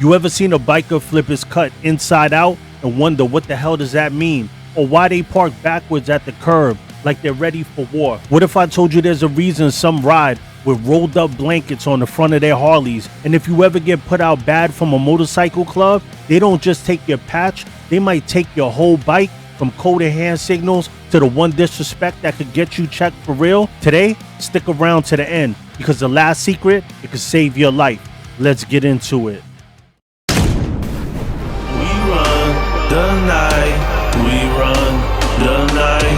You ever seen a biker flip his cut inside out and wonder what the hell does that mean? Or why they park backwards at the curb like they're ready for war? What if I told you there's a reason some ride with rolled up blankets on the front of their Harleys? And if you ever get put out bad from a motorcycle club, they don't just take your patch, they might take your whole bike, from coded hand signals to the one disrespect that could get you checked for real. Today, stick around to the end, because the last secret, it could save your life. Let's get into it. The night, we run the night,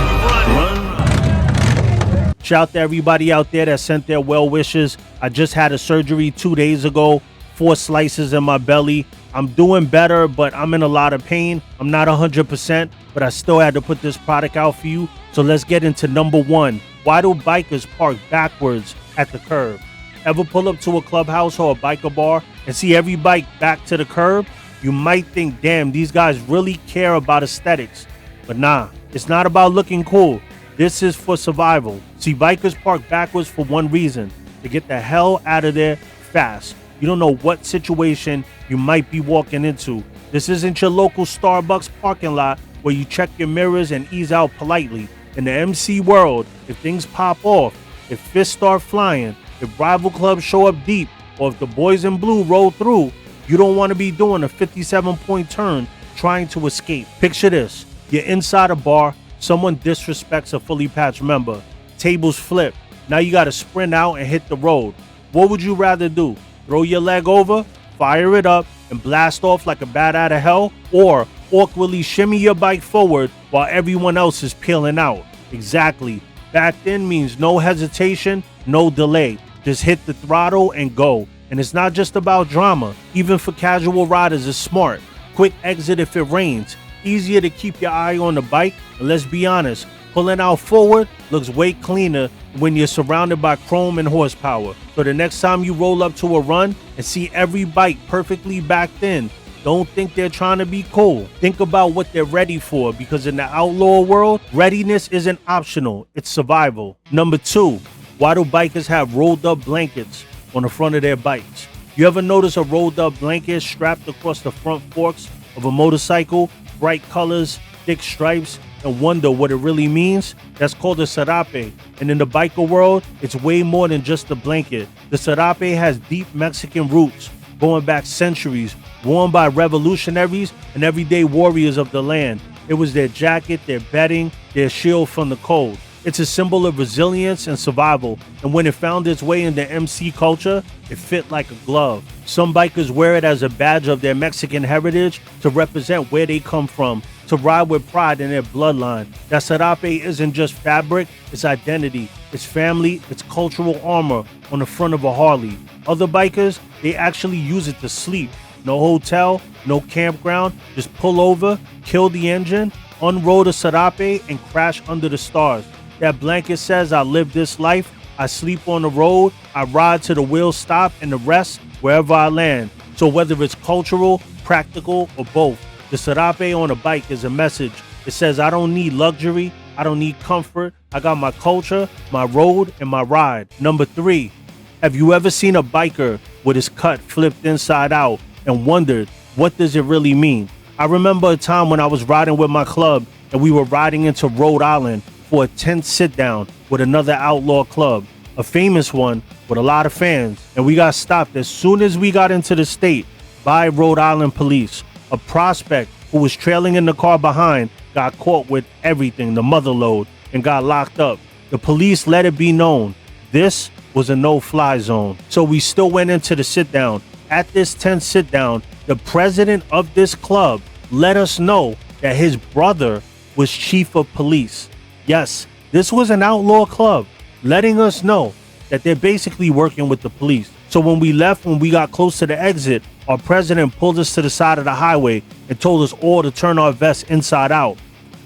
run. Shout out to everybody out there that sent their well wishes. I just had a surgery 2 days ago, 4 slices in my belly. I'm doing better, but I'm in a lot of pain. I'm not 100%, but I still had to put this product out for you. So let's get into number 1. Why do bikers park backwards at the curb? Ever pull up to a clubhouse or a biker bar and see every bike back to the curb? You might think, damn, these guys really care about aesthetics. But nah, it's not about looking cool. This is for survival. See, bikers park backwards for one reason: to get the hell out of there fast. You don't know what situation you might be walking into. This isn't your local Starbucks parking lot where you check your mirrors and ease out politely. In the MC world, if things pop off, if fists start flying, if rival clubs show up deep, or if the boys in blue roll through, you don't want to be doing a 57-point turn trying to escape. Picture this: you're inside a bar, someone disrespects a fully patched member, tables flip, now you got to sprint out and hit the road. What would you rather do? Throw your leg over, fire it up, and blast off like a bat out of hell, or awkwardly shimmy your bike forward while everyone else is peeling out? Exactly. Back then means no hesitation, no delay. Just hit the throttle and go. And it's not just about drama. Even for casual riders, it's smart. Quick exit if it rains. Easier to keep your eye on the bike. And let's be honest, pulling out forward looks way cleaner when you're surrounded by chrome and horsepower. So the next time you roll up to a run and see every bike perfectly backed in, don't think they're trying to be cool. Think about what they're ready for, because in the outlaw world, readiness isn't optional, it's survival. Number 2, why do bikers have rolled up blankets on the front of their bikes? You ever notice a rolled up blanket strapped across the front forks of a motorcycle, bright colors, thick stripes, and wonder what it really means? That's called a serape, and in the biker world, it's way more than just a blanket. The serape has deep Mexican roots, going back centuries, worn by revolutionaries and everyday warriors of the land. It was their jacket, their bedding, their shield from the cold. It's a symbol of resilience and survival, and when it found its way into MC culture, it fit like a glove. Some bikers wear it as a badge of their Mexican heritage, to represent where they come from, to ride with pride in their bloodline. That serape isn't just fabric, it's identity, it's family, it's cultural armor on the front of a Harley. Other bikers, they actually use it to sleep. No hotel, no campground, just pull over, kill the engine, unroll the serape, and crash under the stars. That blanket says, I live this life, I sleep on the road, I ride till the wheels stop, and the rest wherever I land. So whether it's cultural, practical, or both, the serape on a bike is a message. It says, I don't need luxury, I don't need comfort, I got my culture, my road, and my ride. Number 3, have you ever seen a biker with his cut flipped inside out and wondered, what does it really mean? I remember a time when I was riding with my club and we were riding into Rhode Island for a tense sit down with another outlaw club, a famous one with a lot of fans, and we got stopped as soon as we got into the state by Rhode Island police. A prospect who was trailing in the car behind got caught with everything, the mother load, and got locked up. The police let it be known this was a no-fly zone, so we still went into the sit down. At this tense sit down, the president of this club let us know that his brother was chief of police. Yes, this was an outlaw club, letting us know that they're basically working with the police. So when we left, when we got close to the exit, our president pulled us to the side of the highway and told us all to turn our vests inside out.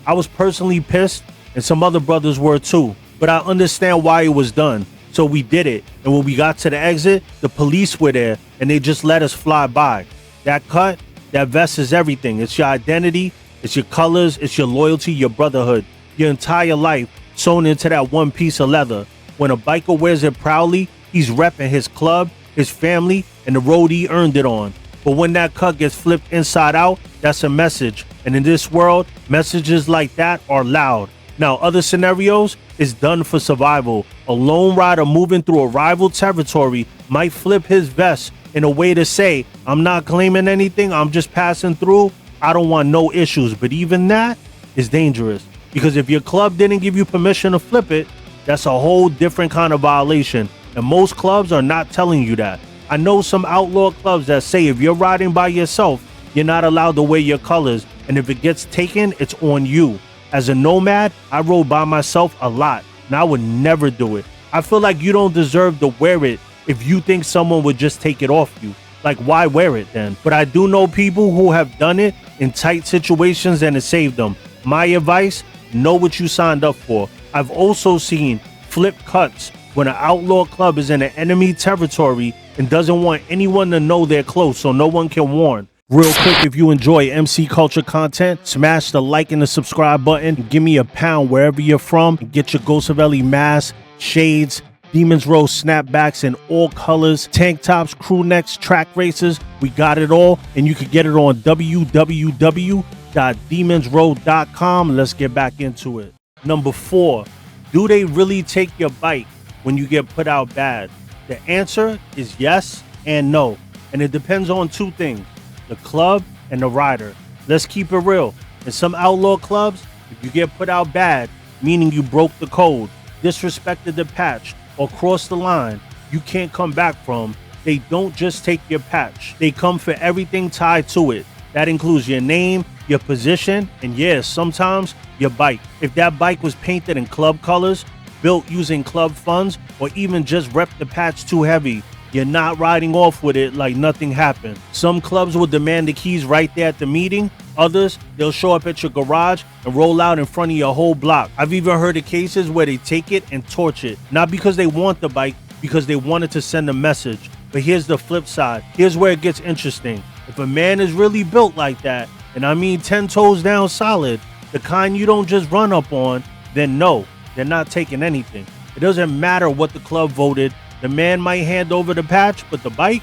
I was personally pissed, and some other brothers were too, but I understand why it was done. So we did it, and when we got to the exit, the police were there, and they just let us fly by. That cut, that vest is everything. It's your identity, it's your colors, it's your loyalty, your brotherhood. Your entire life sewn into that one piece of leather. When a biker wears it proudly, he's repping his club, his family, and the road he earned it on. But when that cut gets flipped inside out, that's a message. And in this world, messages like that are loud. Now, other scenarios is done for survival. A lone rider moving through a rival territory might flip his vest in a way to say, I'm not claiming anything, I'm just passing through. I don't want no issues. But even that is dangerous, because if your club didn't give you permission to flip it, that's a whole different kind of violation. And most clubs are not telling you that. I know some outlaw clubs that say if you're riding by yourself, you're not allowed to wear your colors. And if it gets taken, it's on you. As a nomad, I rode by myself a lot, and I would never do it. I feel like you don't deserve to wear it if you think someone would just take it off you. Like, why wear it then? But I do know people who have done it in tight situations and it saved them. My advice, know what you signed up for. I've also seen flip cuts when an outlaw club is in an enemy territory and doesn't want anyone to know they're close so no one can warn. Real quick, if you enjoy MC Culture content, smash the like and the subscribe button. And give me a pound wherever you're from. And get your Ghostavelli mask, shades, Demons Row snapbacks in all colors, tank tops, crew necks, track races. We got it all. And you can get it on www.demonsrow.com. Let's get back into it. Number 4, do they really take your bike when you get put out bad? The answer is yes and no. And it depends on two things: the club and the rider. Let's keep it real. In some outlaw clubs, if you get put out bad, meaning you broke the code, disrespected the patch, or crossed the line, you can't come back from. They don't just take your patch. They come for everything tied to it. That includes your name, your position, and yes, sometimes your bike. If that bike was painted in club colors, built using club funds, or even just rep the patch too heavy, you're not riding off with it like nothing happened. Some clubs will demand the keys right there at the meeting. Others, they'll show up at your garage and roll out in front of your whole block. I've even heard of cases where they take it and torch it. Not because they want the bike, because they wanted to send a message. But here's the flip side. Here's where it gets interesting. If a man is really built like that, and I mean 10 toes down solid, the kind you don't just run up on, then no, they're not taking anything. It doesn't matter what the club voted. The man might hand over the patch, but the bike,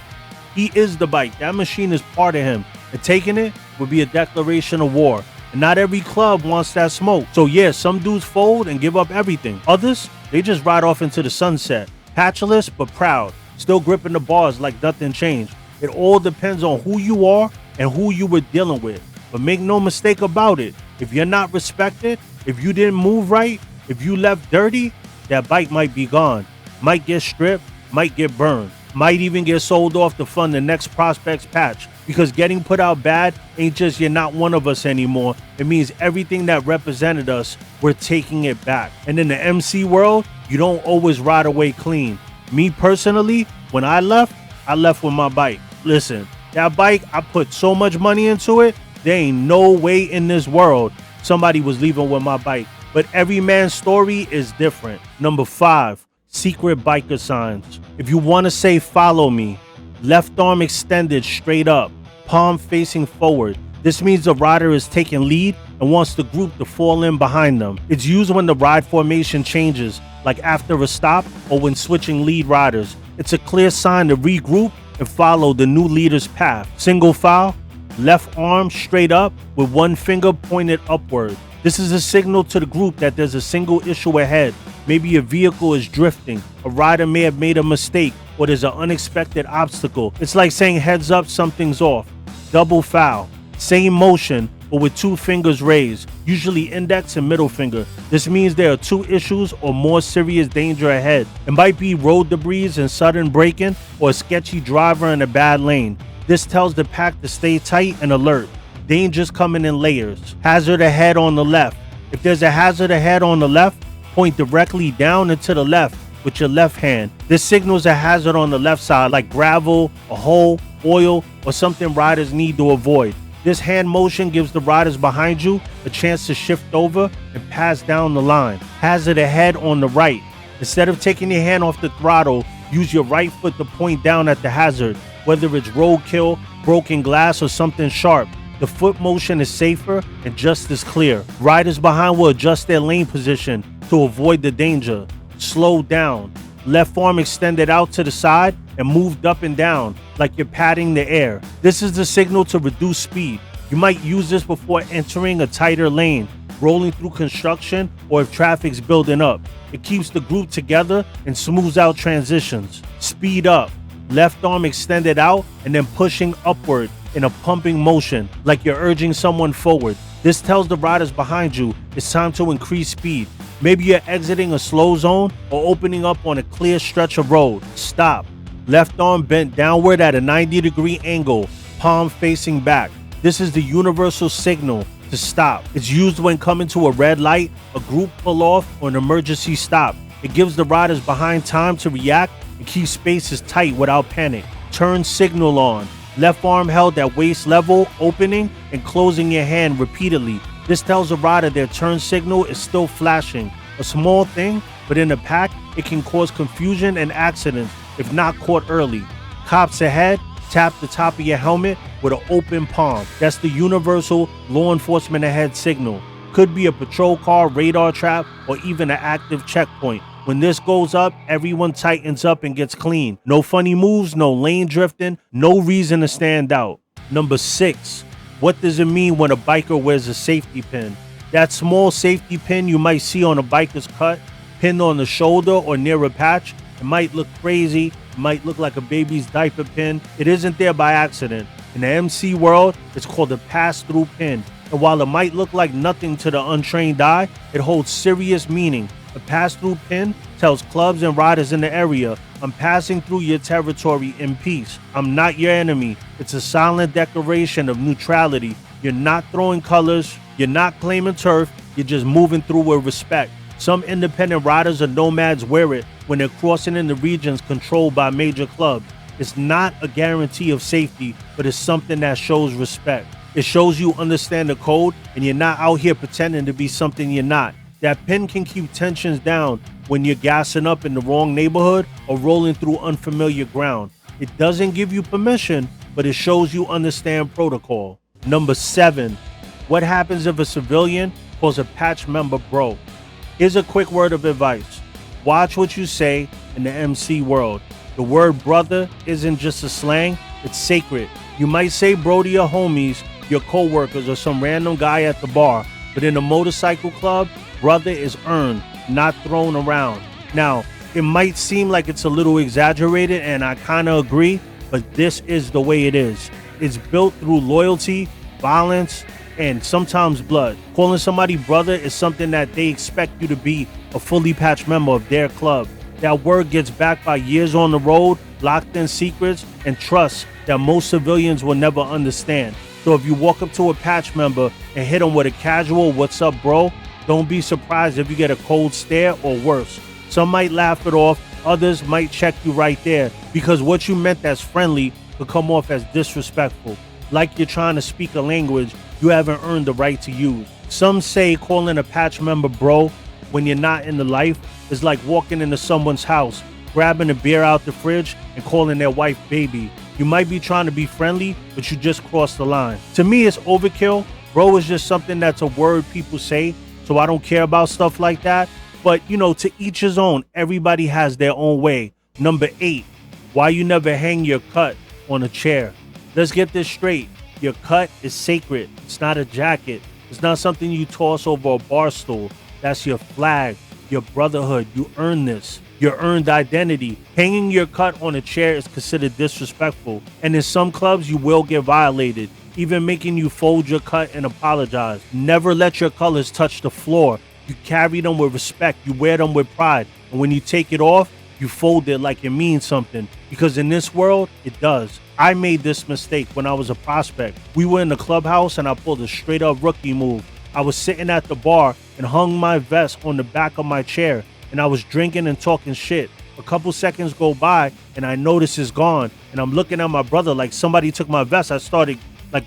he is the bike. That machine is part of him. And taking it would be a declaration of war. And not every club wants that smoke. So yeah, some dudes fold and give up everything. Others, they just ride off into the sunset. Patchless, but proud. Still gripping the bars like nothing changed. It all depends on who you are and who you were dealing with. But make no mistake about it. If you're not respected, if you didn't move right, if you left dirty, that bike might be gone. Might get stripped, might get burned, might even get sold off to fund the next prospect's patch. Because getting put out bad ain't just you're not one of us anymore. It means everything that represented us, we're taking it back. And in the MC world, you don't always ride away clean. Me personally, when I left with my bike. Listen, that bike, I put so much money into it, there ain't no way in this world somebody was leaving with my bike. But every man's story is different. Number 5, secret biker signs. If you want to say follow me, left arm extended straight up, palm facing forward. This means the rider is taking lead and wants the group to fall in behind them. It's used when the ride formation changes, like after a stop or when switching lead riders. It's a clear sign to regroup and follow the new leader's path. Single file, left arm straight up with one finger pointed upward. This is a signal to the group that there's a single issue ahead. Maybe a vehicle is drifting, a rider may have made a mistake, or there's an unexpected obstacle. It's like saying heads up, something's off. Double foul, same motion, but with 2 fingers raised, usually index and middle finger. This means there are 2 issues or more serious danger ahead. It might be road debris and sudden braking, or a sketchy driver in a bad lane. This tells the pack to stay tight and alert. Danger's coming in layers. Hazard ahead on the left. If there's a hazard ahead on the left, point directly down and to the left with your left hand. This signals a hazard on the left side, like gravel, a hole, oil, or something riders need to avoid. This hand motion gives the riders behind you a chance to shift over and pass down the line. Hazard ahead on the right. Instead of taking your hand off the throttle, use your right foot to point down at the hazard, whether it's roadkill, broken glass, or something sharp. The foot motion is safer and just as clear. Riders behind will adjust their lane position to avoid the danger. Slow down. Left arm extended out to the side and moved up and down like you're patting the air. This is the signal to reduce speed. You might use this before entering a tighter lane, rolling through construction, or if traffic's building up. It keeps the group together and smooths out transitions. Speed up. Left arm extended out and then pushing upward in a pumping motion like you're urging someone forward. This tells the riders behind you it's time to increase speed. Maybe you're exiting a slow zone or opening up on a clear stretch of road. Stop. Left arm bent downward at a 90-degree angle, palm facing back. This is the universal signal to stop. It's used when coming to a red light, a group pull off, or an emergency stop. It gives the riders behind time to react and keep spaces tight without panic. Turn signal on. Left arm held at waist level, opening and closing your hand repeatedly. This tells the rider their turn signal is still flashing. A small thing, but in a pack, it can cause confusion and accidents if not caught early. Cops ahead, tap the top of your helmet with an open palm. That's the universal law enforcement ahead signal. Could be a patrol car, radar trap, or even an active checkpoint. When this goes up, everyone tightens up and gets clean. No funny moves, no lane drifting, no reason to stand out. Number 6, what does it mean when a biker wears a safety pin? That small safety pin you might see on a biker's cut, pinned on the shoulder or near a patch. It might look crazy, it might look like a baby's diaper pin. It isn't there by accident. In the MC world, it's called a pass-through pin. And while it might look like nothing to the untrained eye, it holds serious meaning. A pass-through pin tells clubs and riders in the area, I'm passing through your territory in peace. I'm not your enemy. It's a silent declaration of neutrality. You're not throwing colors. You're not claiming turf. You're just moving through with respect. Some independent riders or nomads wear it when they're crossing into regions controlled by major clubs. It's not a guarantee of safety, but it's something that shows respect. It shows you understand the code and you're not out here pretending to be something you're not. That pin can keep tensions down when you're gassing up in the wrong neighborhood or rolling through unfamiliar ground. It doesn't give you permission, but it shows you understand protocol. Number 7, what happens if a civilian calls a patch member bro? Here's a quick word of advice. Watch what you say in the MC world. The word brother isn't just a slang, it's sacred. You might say bro to your homies, your co-workers, or some random guy at the bar, but in a motorcycle club, brother is earned, not thrown around. Now, it might seem like it's a little exaggerated, and I kind of agree, but this is the way it is. It's built through loyalty, violence, and sometimes blood. Calling somebody brother is something that they expect you to be a fully patched member of their club. That word gets backed by years on the road, locked in secrets, and trust that most civilians will never understand. So if you walk up to a patch member and hit them with a casual "what's up, bro?" don't be surprised if you get a cold stare or worse. Some might laugh it off, others might check you right there, because what you meant as friendly could come off as disrespectful, like you're trying to speak a language you haven't earned the right to use. Some say calling a patch member bro when you're not in the life is like walking into someone's house, grabbing a beer out the fridge and calling their wife baby. You might be trying to be friendly, but you just crossed the line. To me, it's overkill. Bro is just something that's a word people say, so I don't care about stuff like that. But, to each his own. Everybody has their own way. Number 8, why you never hang your cut on a chair. Let's get this straight. Your cut is sacred. It's not a jacket. It's not something you toss over a bar stool. That's your flag, your brotherhood. You earn this. Your earned identity. Hanging your cut on a chair is considered disrespectful. And in some clubs, you will get violated, even making you fold your cut and apologize. Never let your colors touch the floor. You carry them with respect. You wear them with pride. And when you take it off, you fold it like it means something. Because in this world, it does. I made this mistake when I was a prospect. We were in the clubhouse and I pulled a straight up rookie move. I was sitting at the bar and hung my vest on the back of my chair. And I was drinking and talking shit. A couple seconds go by and I notice it's gone. And I'm looking at my brother like somebody took my vest. I started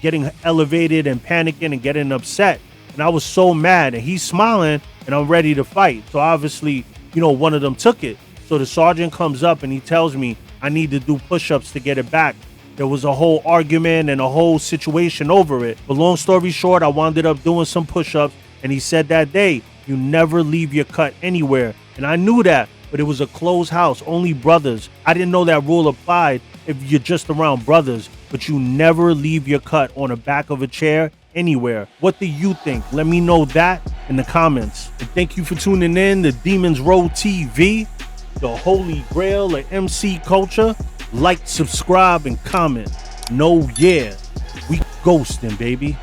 getting elevated and panicking and getting upset. And I was so mad, and he's smiling and I'm ready to fight. So obviously, one of them took it. So the sergeant comes up and he tells me I need to do push-ups to get it back. There was a whole argument and a whole situation over it. But long story short, I wound up doing some push-ups, and he said that day, you never leave your cut anywhere. And I knew that, but it was a closed house, only brothers. I didn't know that rule applied if you're just around brothers, but you never leave your cut on the back of a chair anywhere. What do you think? Let me know that in the comments. And thank you for tuning in to Demons Row TV, the holy grail of MC culture. Like, subscribe, and comment. No, yeah, we ghosting, baby.